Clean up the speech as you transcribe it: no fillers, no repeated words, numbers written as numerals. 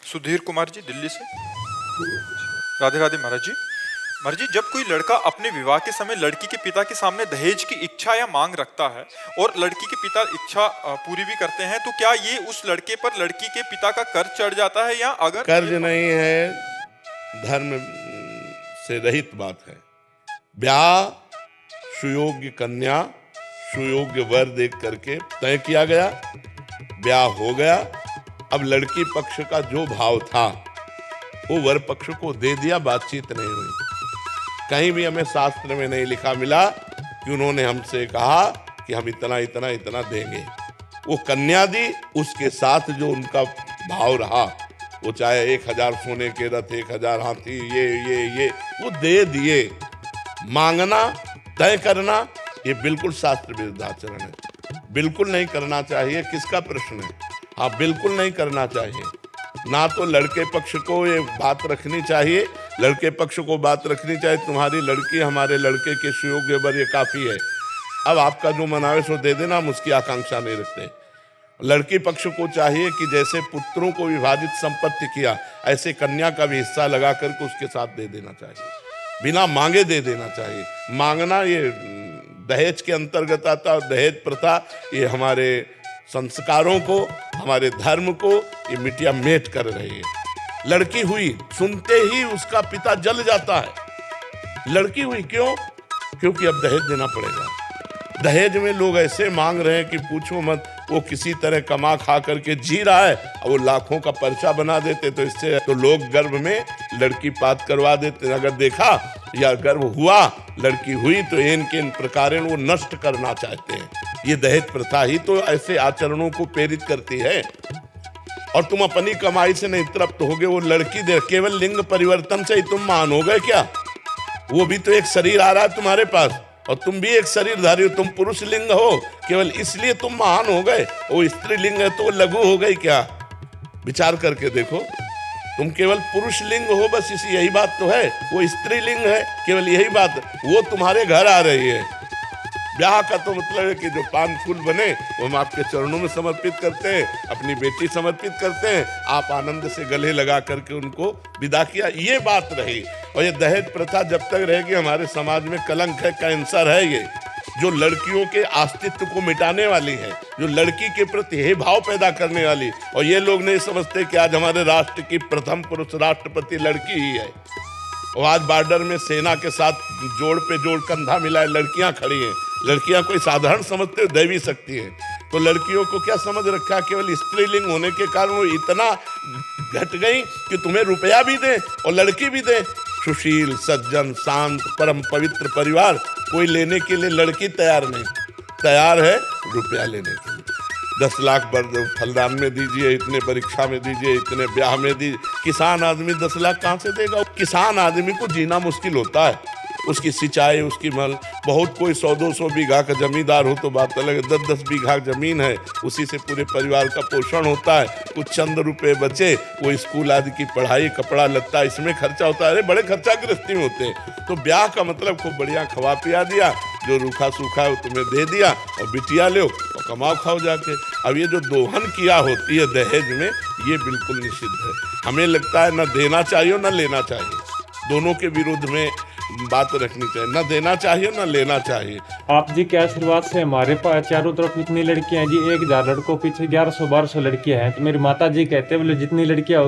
सुधीर कुमार जी, दिल्ली से। राधे राधे महाराज जी। महाराज जी, जब कोई लड़का अपने विवाह के समय लड़की के पिता के सामने दहेज की इच्छा या मांग रखता है और लड़की के पिता इच्छा पूरी भी करते हैं, तो क्या ये उस लड़के पर लड़की के पिता का कर्ज चढ़ जाता है, या अगर कर्ज नहीं है, धर्म से रहित बात है। ब्याह सुयोग्य कन्या, सुयोग्य वर देख करके तय किया गया, ब्याह हो गया। अब लड़की पक्ष का जो भाव था वो वर पक्ष को दे दिया, बातचीत नहीं हुई। कहीं भी हमें शास्त्र में नहीं लिखा मिला कि उन्होंने हमसे कहा कि हम इतना इतना इतना देंगे। वो कन्या दी, उसके साथ जो उनका भाव रहा, वो चाहे 1000 सोने के रथ, 1000 हाथी, ये वो दे दिए। मांगना, तय करना, ये बिल्कुल शास्त्र विरुद्ध आचरण है, बिल्कुल नहीं करना चाहिए। किसका प्रश्न है? हाँ, बिल्कुल नहीं करना चाहिए। ना तो लड़के पक्ष को ये बात रखनी चाहिए, लड़के पक्ष को बात रखनी चाहिए तुम्हारी लड़की हमारे लड़के के सुयोग्य वर, ये काफी है, अब आपका जो मनावे सो दे देना, हम उसकी आकांक्षा नहीं रखते। लड़की पक्ष को चाहिए कि जैसे पुत्रों को विभाजित संपत्ति किया, ऐसे कन्या का भी हिस्सा लगा करके उसके साथ दे देना चाहिए, बिना मांगे दे देना चाहिए। मांगना ये दहेज के अंतर्गत आता, और दहेज प्रथा ये हमारे संस्कारों को, हमारे धर्म को ये मिटिया मेट कर रही है। लड़की हुई, सुनते ही उसका पिता जल जाता है। लड़की हुई क्यों? क्योंकि अब दहेज देना पड़ेगा। दहेज में लोग ऐसे मांग रहे हैं कि पूछो मत। वो किसी तरह कमा खा करके जी रहा है, और वो लाखों का पर्चा बना देते, तो इससे तो लोग गर्भ में लड़की पात करवा देते। अगर देखा या गर्भ हुआ, लड़की हुई, तो इन प्रकार वो नष्ट करना चाहते हैं। ये दहेज प्रथा ही तो ऐसे आचरणों को प्रेरित करती है। और तुम अपनी कमाई से नहीं तृप्त होगे, वो लड़की दे, केवल लिंग परिवर्तन से ही तुम महान हो गए क्या? वो भी तो एक शरीर आ रहा है तुम्हारे पास, और तुम भी एक शरीरधारी हो। तुम पुरुष लिंग हो, केवल इसलिए तुम महान हो गए। वो स्त्री लिंग है तो वो लघु हो गई क्या? विचार करके देखो, तुम केवल पुरुष लिंग हो, बस इसी यही बात तो है। वो स्त्री लिंग है, केवल यही बात, वो तुम्हारे घर आ रही है। ब्याह का तो मतलब है कि जो पान फूल बने वो हम आपके चरणों में समर्पित करते हैं, अपनी बेटी समर्पित करते हैं, आप आनंद से गले लगा करके उनको विदा किया, ये बात रही। और ये दहेज प्रथा जब तक रहेगी हमारे समाज में कलंक है, कैंसर है। ये जो लड़कियों के अस्तित्व को मिटाने वाली है, जो लड़की के प्रति हे भाव पैदा करने वाली। और ये लोग नहीं समझते कि आज हमारे राष्ट्र की प्रथम पुरुष राष्ट्रपति लड़की ही है। और आज बॉर्डर में सेना के साथ जोड़ पे जोड़ कंधा मिलाए लड़कियां खड़ी हैं। लड़कियां कोई साधारण समझते हो, दैवी शक्ति है। तो लड़कियों को क्या समझ रखा? केवल स्त्रीलिंग होने के कारण वो इतना घट गई कि तुम्हें रुपया भी दे और लड़की भी दे। सुशील, सज्जन, शांत, परम पवित्र परिवार कोई लेने के लिए लड़की तैयार नहीं, तैयार है रुपया लेने के लिए। 10 लाख फलदान में दीजिए, इतने परीक्षा में दीजिए, इतने ब्याह में दीजिए। किसान आदमी 10 लाख कहाँ से देगा? किसान आदमी को जीना मुश्किल होता है, उसकी सिंचाई, उसकी मल। बहुत कोई 100-200 बीघा का जमींदार हो तो बात अलग है, 10-10 बीघा जमीन है, उसी से पूरे परिवार का पोषण होता है। कुछ चंद रुपए बचे, वो स्कूल आदि की पढ़ाई, कपड़ा लत्ता, इसमें खर्चा होता है। अरे बड़े खर्चा गृहस्थी में होते हैं। तो ब्याह का मतलब खूब बढ़िया खवा पिया दिया, जो रूखा सूखा है वो तुम्हें दे दिया, और बिटिया लो और कमाओ खाओ जाके। अब ये जो दोहन किया होती है दहेज में, ये बिल्कुल निषिद्ध है। हमें लगता है न देना चाहिए न लेना चाहिए, दोनों के विरुद्ध में बात रखनी चाहिए। न देना चाहिए न लेना चाहिए। आप जी के आशीर्वाद से हमारे पास चारों तरफ इतनी लड़कियां हैं जी, 1000 लड़कों पीछे 1100-1200 लड़कियां हैं। तो मेरी माता जी कहते हैं बोले जितनी लड़कियां